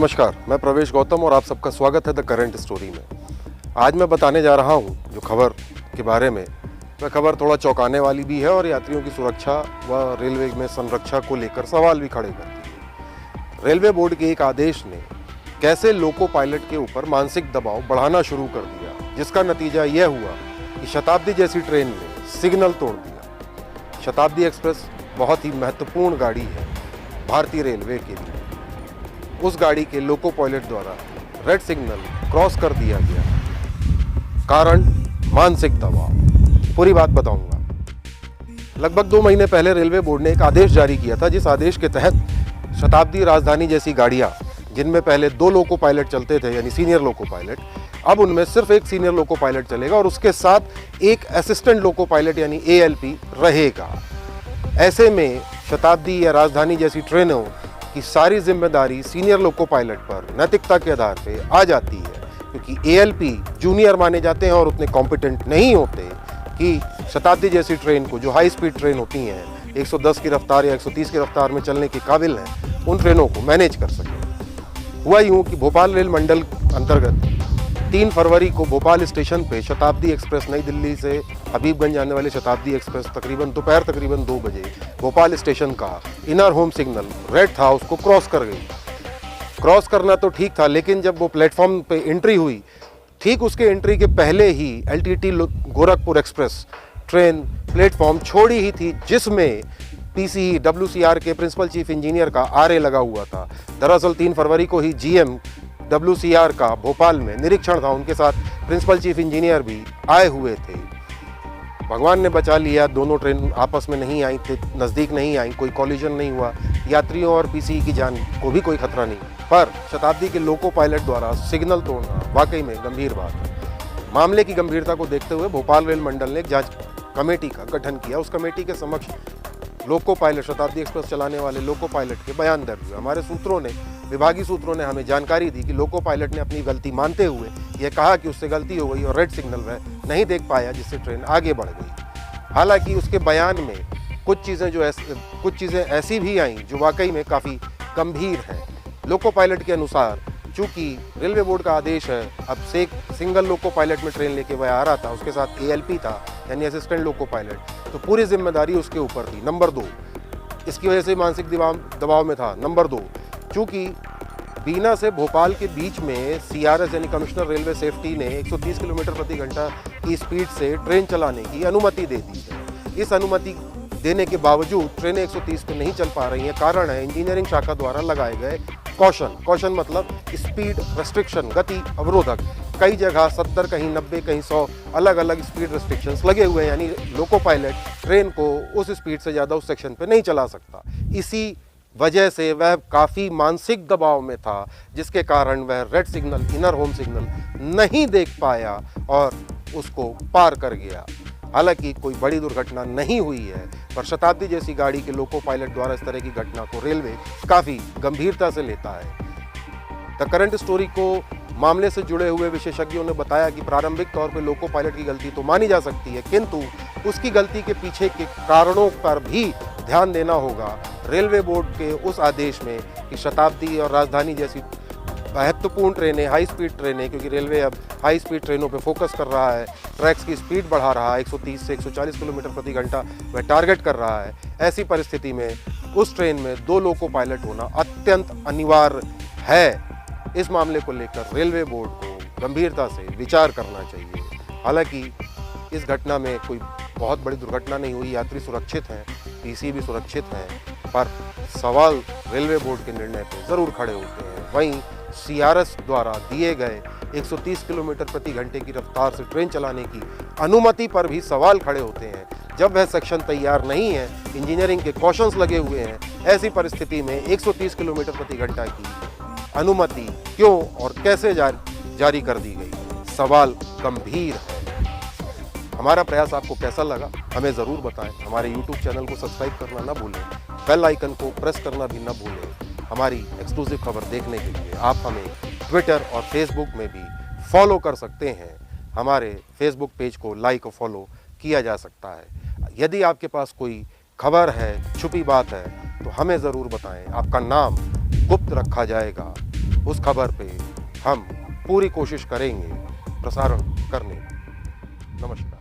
नमस्कार, मैं प्रवेश गौतम और आप सबका स्वागत है द करंट स्टोरी में। आज मैं बताने जा रहा हूं जो खबर के बारे में, वह खबर थोड़ा चौंकाने वाली भी है और यात्रियों की सुरक्षा व रेलवे में संरक्षा को लेकर सवाल भी खड़े करती है। रेलवे बोर्ड के एक आदेश ने कैसे लोको पायलट के ऊपर मानसिक दबाव बढ़ाना शुरू कर दिया, जिसका नतीजा यह हुआ कि शताब्दी जैसी ट्रेन ने सिग्नल तोड़ दिया। शताब्दी एक्सप्रेस बहुत ही महत्वपूर्ण गाड़ी है भारतीय रेलवे के लिए। उस गाड़ी के लोको पायलट द्वारा रेड सिग्नल क्रॉस कर दिया गया। कारण मानसिक दबाव। पूरी बात बताऊंगा। लगभग 2 महीने पहले रेलवे बोर्ड ने एक आदेश जारी किया था, जिस आदेश के तहत शताब्दी, राजधानी जैसी गाड़ियां, जिनमें पहले 2 लोको पायलट चलते थे यानी सीनियर लोको पायलट, अब उनमें सिर्फ एक सीनियर लोको पायलट चलेगा और उसके साथ एक असिस्टेंट लोको पायलट यानी ALP रहेगा। ऐसे में शताब्दी या राजधानी जैसी ट्रेनों की सारी जिम्मेदारी सीनियर लोको पायलट पर नैतिकता के आधार पे आ जाती है, क्योंकि ALP जूनियर माने जाते हैं और उतने कॉम्पिटेंट नहीं होते कि शताब्दी जैसी ट्रेन को, जो हाई स्पीड ट्रेन होती हैं 110 की रफ्तार या 130 की रफ्तार में चलने के काबिल हैं, उन ट्रेनों को मैनेज कर सकें। हुआ यूँ कि भोपाल रेल मंडल अंतर्गत 3 फरवरी को भोपाल स्टेशन पे शताब्दी एक्सप्रेस, नई दिल्ली से हबीबगंज जाने वाली शताब्दी एक्सप्रेस दोपहर तकरीबन 2 बजे भोपाल स्टेशन का इनर होम सिग्नल रेड था, उसको क्रॉस कर गई। क्रॉस करना तो ठीक था, लेकिन जब वो प्लेटफॉर्म पे एंट्री हुई, ठीक उसके एंट्री के पहले ही LTT Gorakhpur express train platform छोड़ी ही थी, जिसमें PCE WCR के प्रिंसिपल चीफ इंजीनियर का RA लगा हुआ था। दरअसल 3 फरवरी को ही GM WCR का भोपाल में निरीक्षण था, उनके साथ प्रिंसिपल चीफ इंजीनियर भी आए हुए थे। भगवान ने बचा लिया, दोनों ट्रेन आपस में नहीं आई थी, नज़दीक नहीं आई, कोई कॉलिजन नहीं हुआ, यात्रियों और PCE की जान को भी कोई खतरा नहीं। पर शताब्दी के लोको पायलट द्वारा सिग्नल तोड़ना वाकई में गंभीर बात है। मामले की गंभीरता को देखते हुए भोपाल रेल मंडल ने एक जांच कमेटी का गठन किया। उस कमेटी के समक्ष लोको पायलट, शताब्दी एक्सप्रेस चलाने वाले लोको पायलट के बयान दर्ज हुए। हमारे सूत्रों ने, विभागीय सूत्रों ने हमें जानकारी दी कि लोको पायलट ने अपनी गलती मानते हुए यह कहा कि उससे गलती हो गई और रेड सिग्नल वह नहीं देख पाया, जिससे ट्रेन आगे बढ़ गई। हालांकि उसके बयान में कुछ चीज़ें ऐसी भी आईं जो वाकई में काफ़ी गंभीर हैं। लोको पायलट के अनुसार, चूँकि रेलवे बोर्ड का आदेश है, अब से सिंगल लोको पायलट में ट्रेन लेके वह आ रहा था, उसके साथ ALP था यानी असिस्टेंट लोको पायलट, तो पूरी जिम्मेदारी उसके ऊपर थी। नंबर 2, इसकी वजह से मानसिक दबाव में था। नंबर 2, चूँकि बीना से भोपाल के बीच में CRS यानी कमिश्नर रेलवे सेफ्टी ने 130 किलोमीटर प्रति घंटा की स्पीड से ट्रेन चलाने की अनुमति दे दी है। इस अनुमति देने के बावजूद ट्रेनें 130 पे नहीं चल पा रही हैं। कारण है इंजीनियरिंग शाखा द्वारा लगाए गए कॉशन मतलब स्पीड रेस्ट्रिक्शन, गति अवरोधक। कई जगह 70, कहीं 90, कहीं 100 अलग अलग स्पीड रेस्ट्रिक्शंस लगे हुए हैं, यानी लोको पायलट ट्रेन को उस स्पीड से ज़्यादा उस सेक्शन पे नहीं चला सकता। इसी वजह से वह काफ़ी मानसिक दबाव में था, जिसके कारण वह red signal, inner home signal नहीं देख पाया और उसको पार कर गया। हालांकि कोई बड़ी दुर्घटना नहीं हुई है, पर शताब्दी जैसी गाड़ी के लोको पायलट द्वारा इस तरह की घटना को रेलवे काफ़ी गंभीरता से लेता है। द करंट स्टोरी को मामले से जुड़े हुए विशेषज्ञों ने बताया कि प्रारंभिक तौर पर लोको पायलट की गलती तो मानी जा सकती है, किंतु उसकी गलती के पीछे के कारणों पर भी ध्यान देना होगा। रेलवे बोर्ड के उस आदेश में कि शताब्दी और राजधानी जैसी महत्वपूर्ण ट्रेनें, हाई स्पीड ट्रेनें, क्योंकि रेलवे अब हाई स्पीड ट्रेनों पे फोकस कर रहा है, ट्रैक्स की स्पीड बढ़ा रहा है, 130 से 140 किलोमीटर प्रति घंटा वह टारगेट कर रहा है। ऐसी परिस्थिति में उस ट्रेन में 2 लोको पायलट होना अत्यंत अनिवार्य है। इस मामले को लेकर रेलवे बोर्ड को गंभीरता से विचार करना चाहिए। हालांकि इस घटना में कोई बहुत बड़ी दुर्घटना नहीं हुई, यात्री सुरक्षित हैं, PCE भी सुरक्षित हैं, पर सवाल रेलवे बोर्ड के निर्णय पर ज़रूर खड़े होते हैं। वहीं CRS द्वारा दिए गए 130 किलोमीटर प्रति घंटे की रफ्तार से ट्रेन चलाने की अनुमति पर भी सवाल खड़े होते हैं। जब वह सेक्शन तैयार नहीं है, इंजीनियरिंग के कॉशंस लगे हुए हैं, ऐसी परिस्थिति में 130 किलोमीटर प्रति घंटा की अनुमति क्यों और कैसे जारी कर दी गई? सवाल गंभीर है। हमारा प्रयास आपको कैसा लगा हमें ज़रूर बताएं। हमारे YouTube चैनल को सब्सक्राइब करना ना भूलें, बेल आइकन को प्रेस करना भी ना भूलें। हमारी एक्सक्लूसिव खबर देखने के लिए आप हमें ट्विटर और फेसबुक में भी फॉलो कर सकते हैं। हमारे फेसबुक पेज को लाइक और फॉलो किया जा सकता है। यदि आपके पास कोई खबर है, छुपी बात है, तो हमें ज़रूर बताएं। आपका नाम गुप्त रखा जाएगा। उस खबर पे हम पूरी कोशिश करेंगे प्रसारण करने की। नमस्कार।